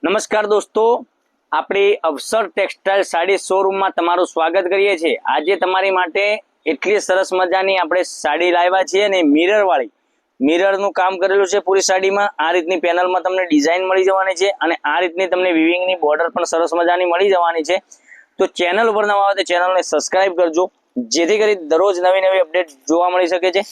નમસ્કાર દોસ્તો, આપણે અવસર ટેક્સટાઇલ સાડી શોરૂમમાં તમારું સ્વાગત કરીએ છીએ। આજે તમારી માટે એટલી સરસ મજાની આપણે સાડી લાવ્યા છીએ અને મિરરવાળી મિરરનું કામ કરેલું છે પૂરી સાડીમાં। આ રીતની પેનલમાં તમને ડિઝાઇન મળી જવાની છે અને આ રીતની તમને વિવિંગની બોર્ડર પણ સરસ મજાની મળી જવાની છે। તો ચેનલ ઉપર નવા હોય તો ચેનલને સબસ્ક્રાઇબ કરજો, જેથી કરી દરરોજ નવી નવી અપડેટ જોવા મળી શકે છે।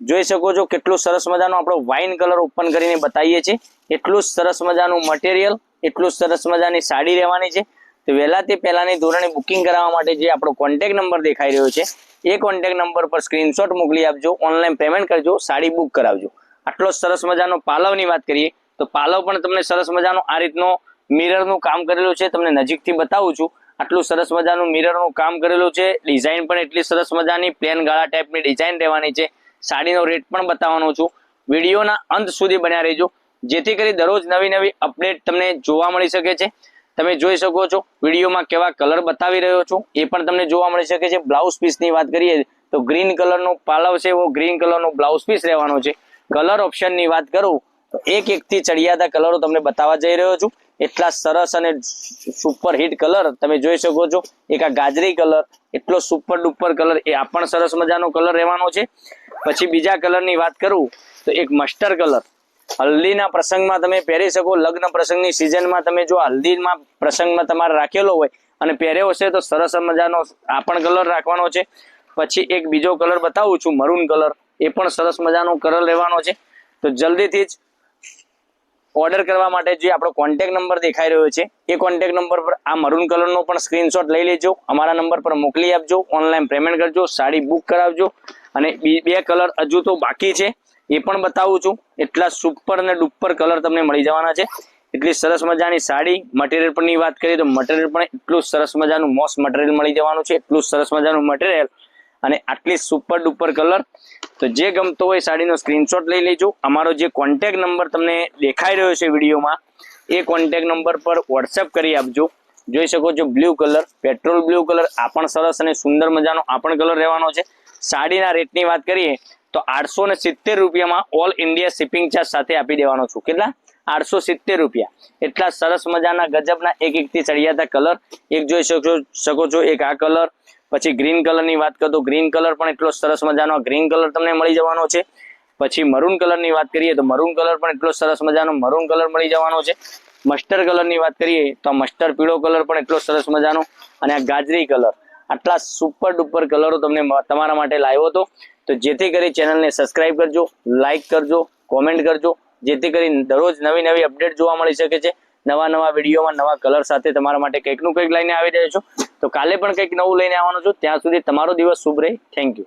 જોઈ શકો છો કેટલું સરસ મજાનું આપણો વાઇન કલર ઓપન કરીને બતાવીએ છીએ। એટલું સરસ મજાનું મટીરિયલ, એટલું સરસ મજાની સાડી રહેવાની છે। તો વહેલા તે પહેલાની ધોરણે બુકિંગ કરાવવા માટે જે આપણો કોન્ટેક્ટ નંબર દેખાઈ રહ્યો છે એ કોન્ટેક્ટ નંબર પર સ્ક્રીનશોટ મોકલી આપજો, ઓનલાઈન પેમેન્ટ કરજો, સાડી બુક કરાવજો। આટલો સરસ મજાનો પાલવની વાત કરીએ તો પાલવ પણ તમને સરસ મજાનો આ રીતનો મિરરનું કામ કરેલું છે, તમને નજીકથી બતાવું છું। આટલું સરસ મજાનું મિરરનું કામ કરેલું છે, ડિઝાઇન પણ એટલી સરસ મજાની પ્લેન ગાળા ટાઈપની ડિઝાઇન રહેવાની છે। સાડીનો રેટ પણ બતાવવાનો છું, વિડીયોના અંત સુધી બન્યા રહેજો, જેથી કરી દરરોજ નવી નવી અપડેટ તમને જોવા મળી શકે છે। તમે જોઈ શકો છો વિડીયોમાં કેવા કલર બતાવી રહ્યો છું એ પણ તમને જોવા મળી શકે છે। બ્લાઉઝ પીસની વાત કરીએ તો ગ્રીન કલરનો પાલવ છે, એવો ગ્રીન કલરનો બ્લાઉઝ પીસ રહેવાનો છે। કલર ઓપ્શનની વાત કરું તો એક એકથી ચડિયાતા કલરો તમને બતાવવા જઈ રહ્યો છું। એટલા સરસ અને સુપર હિટ કલર તમે જોઈ શકો છો। એક આ ગાજરી કલર, એટલો સુપર ડુપર કલર, એ આ પણ સરસ મજાનો કલર રહેવાનો છે। પછી બીજા કલરની વાત કરું તો એક મસ્ટર્ડ કલર, હલ્દીના પ્રસંગમાં તમે પહેરી શકો, લગ્ન પ્રસંગની સિઝનમાં તમે જો હલ્દીના પ્રસંગમાં તમારે રાખેલો હોય અને પહેર્યો હશે તો સરસ મજાનો આ પણ કલર રાખવાનો છે। પછી એક બીજો કલર બતાવું છું, મરૂન કલર, એ પણ સરસ મજાનો કલર રહેવાનો છે। તો જલ્દીથી જ ઓર્ડર કરવા માટે જે આપણો કોન્ટેક્ટ નંબર દેખાઈ રહ્યો છે એ કોન્ટેક્ટ નંબર પર આ મરૂન કલરનો પણ સ્ક્રીનશોટ લઈ લેજો, અમારા નંબર પર મોકલી આપજો, ઓનલાઈન પેમેન્ટ કરજો, સાડી બુક કરાવજો। અને બે કલર હજુ તો બાકી છે એ પણ બતાવું છું। એટલા સુપર અને ડુપર કલર તમને મળી જવાના છે। એટલી સરસ મજાની સાડી, મટીરિયલ પરની વાત કરીએ તો મટીરિયલ પણ એટલું સરસ મજાનું મોસ્ટ મટીરિયલ મળી જવાનું છે, એટલું સરસ મજાનું મટીરિયલ અને આટલી સુપર ડુપર કલર। તો જે ગમતો હોય સાડીનો સ્ક્રીનશોટ લઈ લેજો, અમારો જે કોન્ટેક્ટ નંબર તમને દેખાઈ રહ્યો છે વિડીયોમાં એ કોન્ટેક્ટ નંબર પર વોટ્સએપ કરી આપજો। જોઈ શકો છો blue colour, petrol blue colour, આ પણ સરસ અને સુંદર મજાનો આ પણ કલર રહેવાનો છે। સાડીના રેટની વાત કરીએ તો 870 રૂપિયામાં ઓલ ઇન્ડિયા શિપિંગ ચાર્જ સાથે આપી દેવાનો છું। કેટલા? 870 રૂપિયા। એટલા સરસ મજાના ગજબના એક એકથી ચડિયાતા કલર, એક જોઈ શકો છો એક આ કલર। પછી ગ્રીન કલરની વાત કરું તો ગ્રીન કલર પણ એટલો સરસ મજાનો ગ્રીન કલર તમને મળી જવાનો છે। પછી મરૂન કલરની વાત કરીએ તો મરૂન કલર પણ એટલો સરસ મજાનો મરૂન કલર મળી જવાનો છે। મસ્ટર્ડ કલરની વાત કરીએ તો મસ્ટર્ડ પીળો કલર પણ એટલો સરસ મજાનો, અને આ ગાજરી કલર, આટલા સુપર ડુપર કલરો તમને તમારા માટે લાવ્યો હતો। તો જેથી કરી ચેનલને સબસ્ક્રાઇબ કરજો, લાઇક કરજો, કોમેન્ટ કરજો, જેથી કરી દરરોજ નવી નવી અપડેટ જોવા મળી શકે છે। નવા નવા વિડીયોમાં નવા કલર સાથે તમારા માટે કંઈક નું કંઈક લઈને આવી રહ્યો છું। તો કાલે પણ કંઈક નવું લઈને આવવાનું છું। ત્યાં સુધી તમારો દિવસ શુભ રહે। Thank you.